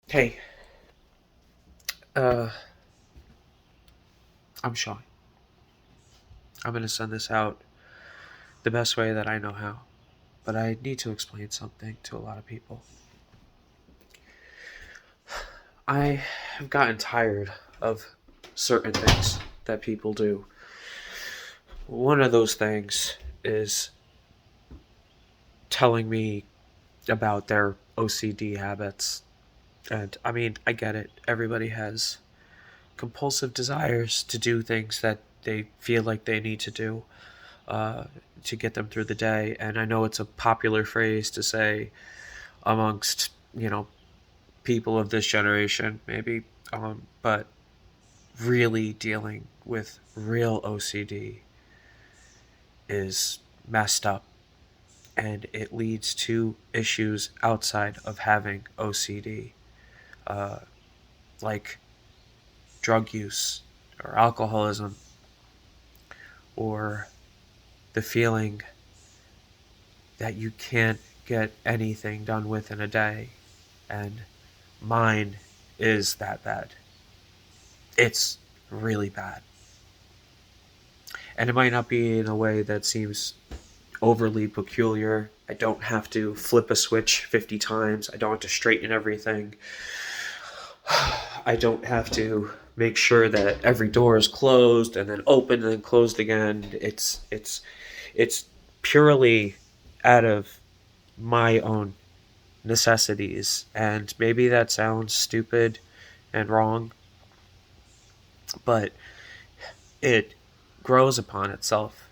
Hey, uh, I'm Sean. I'm gonna send this out the best way that I know how, but I need to explain something to a lot of people. I have gotten tired of certain things that people do. One of those things is telling me about their OCD habits. And I mean, I get it. Everybody has compulsive desires to do things that they feel like they need to do uh, to get them through the day. And I know it's a popular phrase to say amongst, people of this generation, maybe, but really dealing with real OCD is messed up. And it leads to issues outside of having OCD, uh, like drug use or alcoholism or the feeling that you can't get anything done within a day. And mine is that bad. It's really bad. And it might not be in a way that seems overly peculiar. I don't have to flip a switch 50 times. I don't have to straighten everything. I don't have to make sure that every door is closed and then open and then closed again. It's purely out of my own necessities. And maybe that sounds stupid and wrong, but it grows upon itself.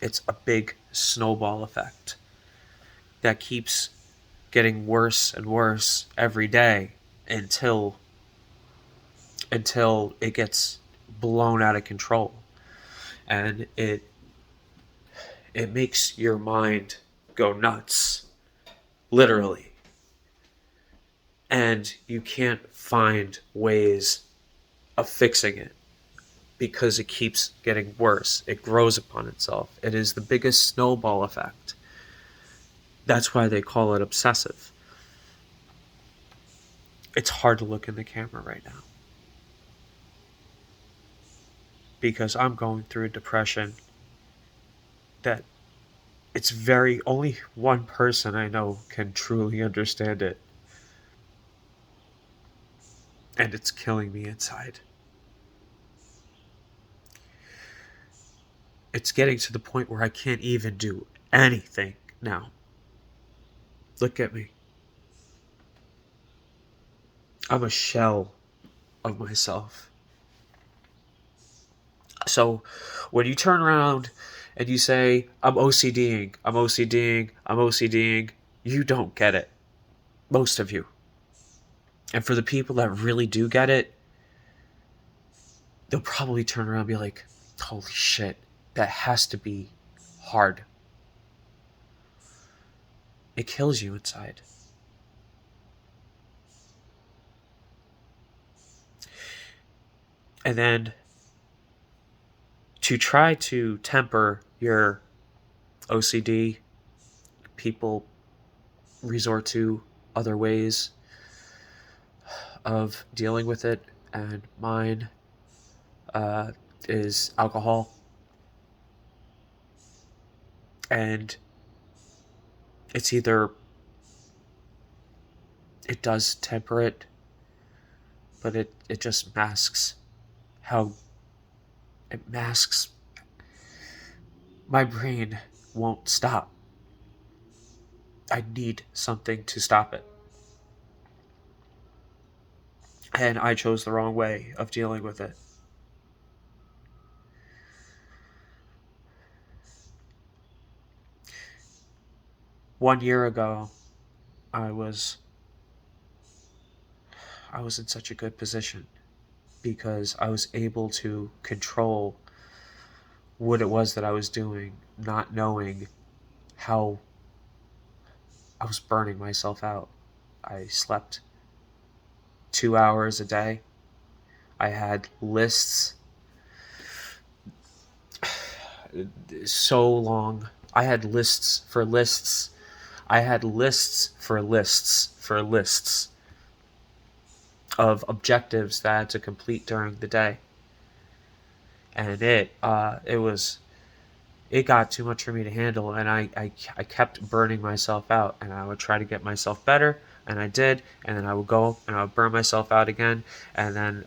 It's a big snowball effect that keeps getting worse and worse every day until it gets blown out of control, and it makes your mind go nuts, literally, and you can't find ways of fixing it because it keeps getting worse. It grows upon itself. It is the biggest snowball effect. That's why they call it obsessive. It's hard to look in the camera right now because I'm going through a depression that it's very only one person I know can truly understand it, and it's killing me inside. It's getting to the point where I can't even do anything now. Look at me. I'm a shell of myself. So when you turn around and you say, I'm OCDing, I'm OCDing, I'm OCDing, you don't get it. Most of you. And for the people that really do get it, they'll probably turn around and be like, holy shit, that has to be hard. It kills you inside. And then to try to temper your OCD, people resort to other ways of dealing with it, and mine uh, is alcohol. And it's either it does temper it, but it just masks how it masks my brain won't stop. I need something to stop it. And I chose the wrong way of dealing with it. 1 year ago, I was I was in such a good position because I was able to control what it was that I was doing, not knowing how I was burning myself out. I slept 2 hours a day. I had lists so long. I had lists for lists. I had lists for lists for lists. of objectives that I had to complete during the day, and it got too much for me to handle, and I kept burning myself out, and I would try to get myself better, and I did, and then I would go and I would burn myself out again, and then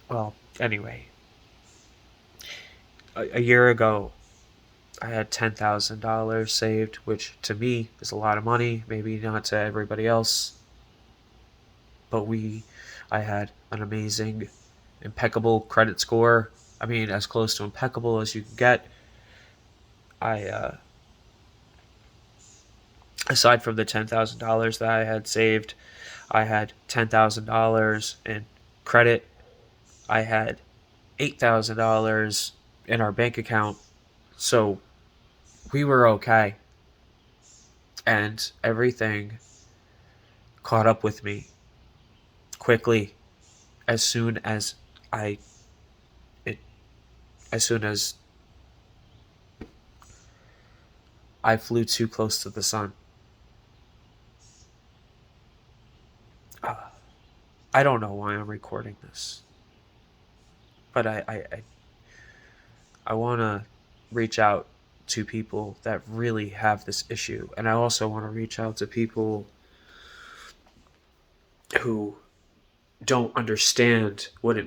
well, anyway, a year ago I had $10,000 saved, which to me is a lot of money, maybe not to everybody else, but I had an amazing, impeccable credit score. I mean, as close to impeccable as you can get. I Aside from the $10,000 that I had saved, I had $10,000 in credit. I had $8,000 in our bank account. So we were okay. And everything caught up with me quickly as soon as I it as soon as I flew too close to the sun. Uh, I don't know why I'm recording this, but I want to reach out to people that really have this issue, and I also want to reach out to people who don't understand what it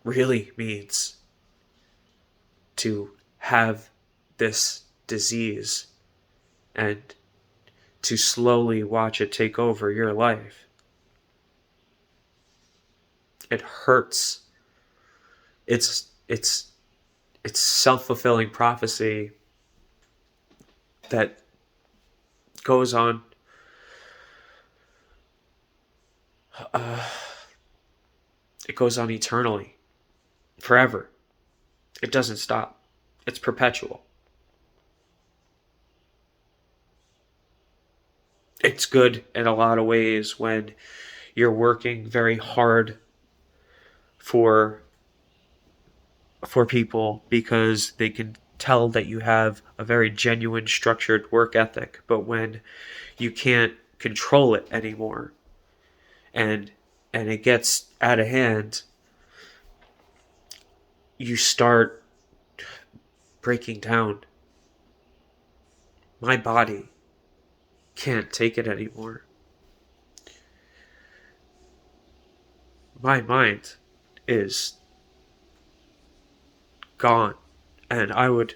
really means to have this disease and to slowly watch it take over your life. It hurts. It's self-fulfilling prophecy that goes on uh, it goes on eternally, forever. It doesn't stop. It's perpetual. It's good in a lot of ways when you're working very hard for people because they can tell that you have a very genuine structured work ethic. But when you can't control it anymore and it gets out of hand, you start breaking down. My body can't take it anymore. My mind is gone. And I would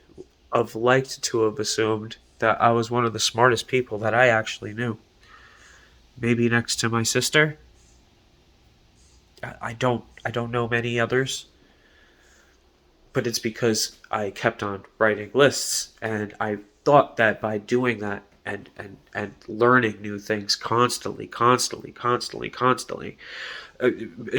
have liked to have assumed that I was one of the smartest people that I actually knew. Maybe next to my sister. I don't know many others, but it's because I kept on writing lists, and I thought that by doing that and learning new things constantly, uh,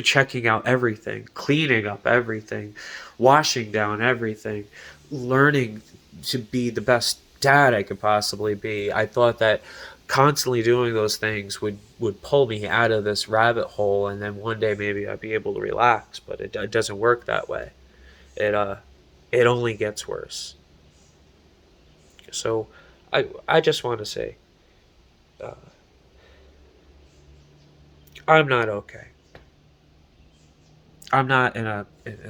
checking out everything, cleaning up everything, washing down everything, learning to be the best dad I could possibly be. I thought that constantly doing those things would pull me out of this rabbit hole, and then one day maybe I'd be able to relax. But it doesn't work that way. It it only gets worse. So I just want to say uh, I'm not okay. I'm not in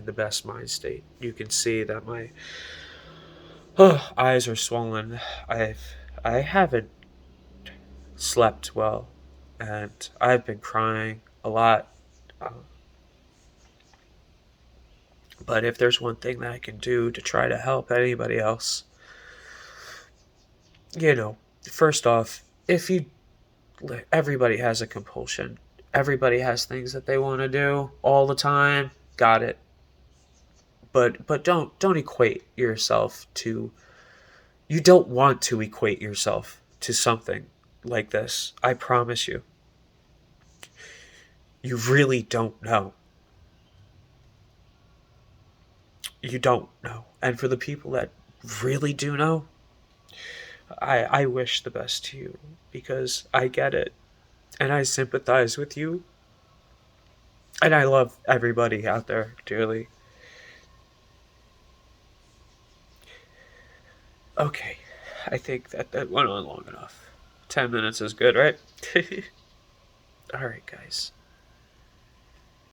the best mind state. You can see that my eyes are swollen. I haven't slept well, and I've been crying a lot. Uh, but if there's one thing that I can do to try to help anybody else, first off, if you everybody has a compulsion. Everybody has things that they want to do all the time. Got it. But don't equate yourself to you don't want to equate yourself to something like this. I promise you. You really don't know. You don't know. And for the people that really do know, I wish the best to you because I get it and I sympathize with you and I love everybody out there dearly. Okay, I think that went on long enough. 10 minutes is good, right? Alright, guys.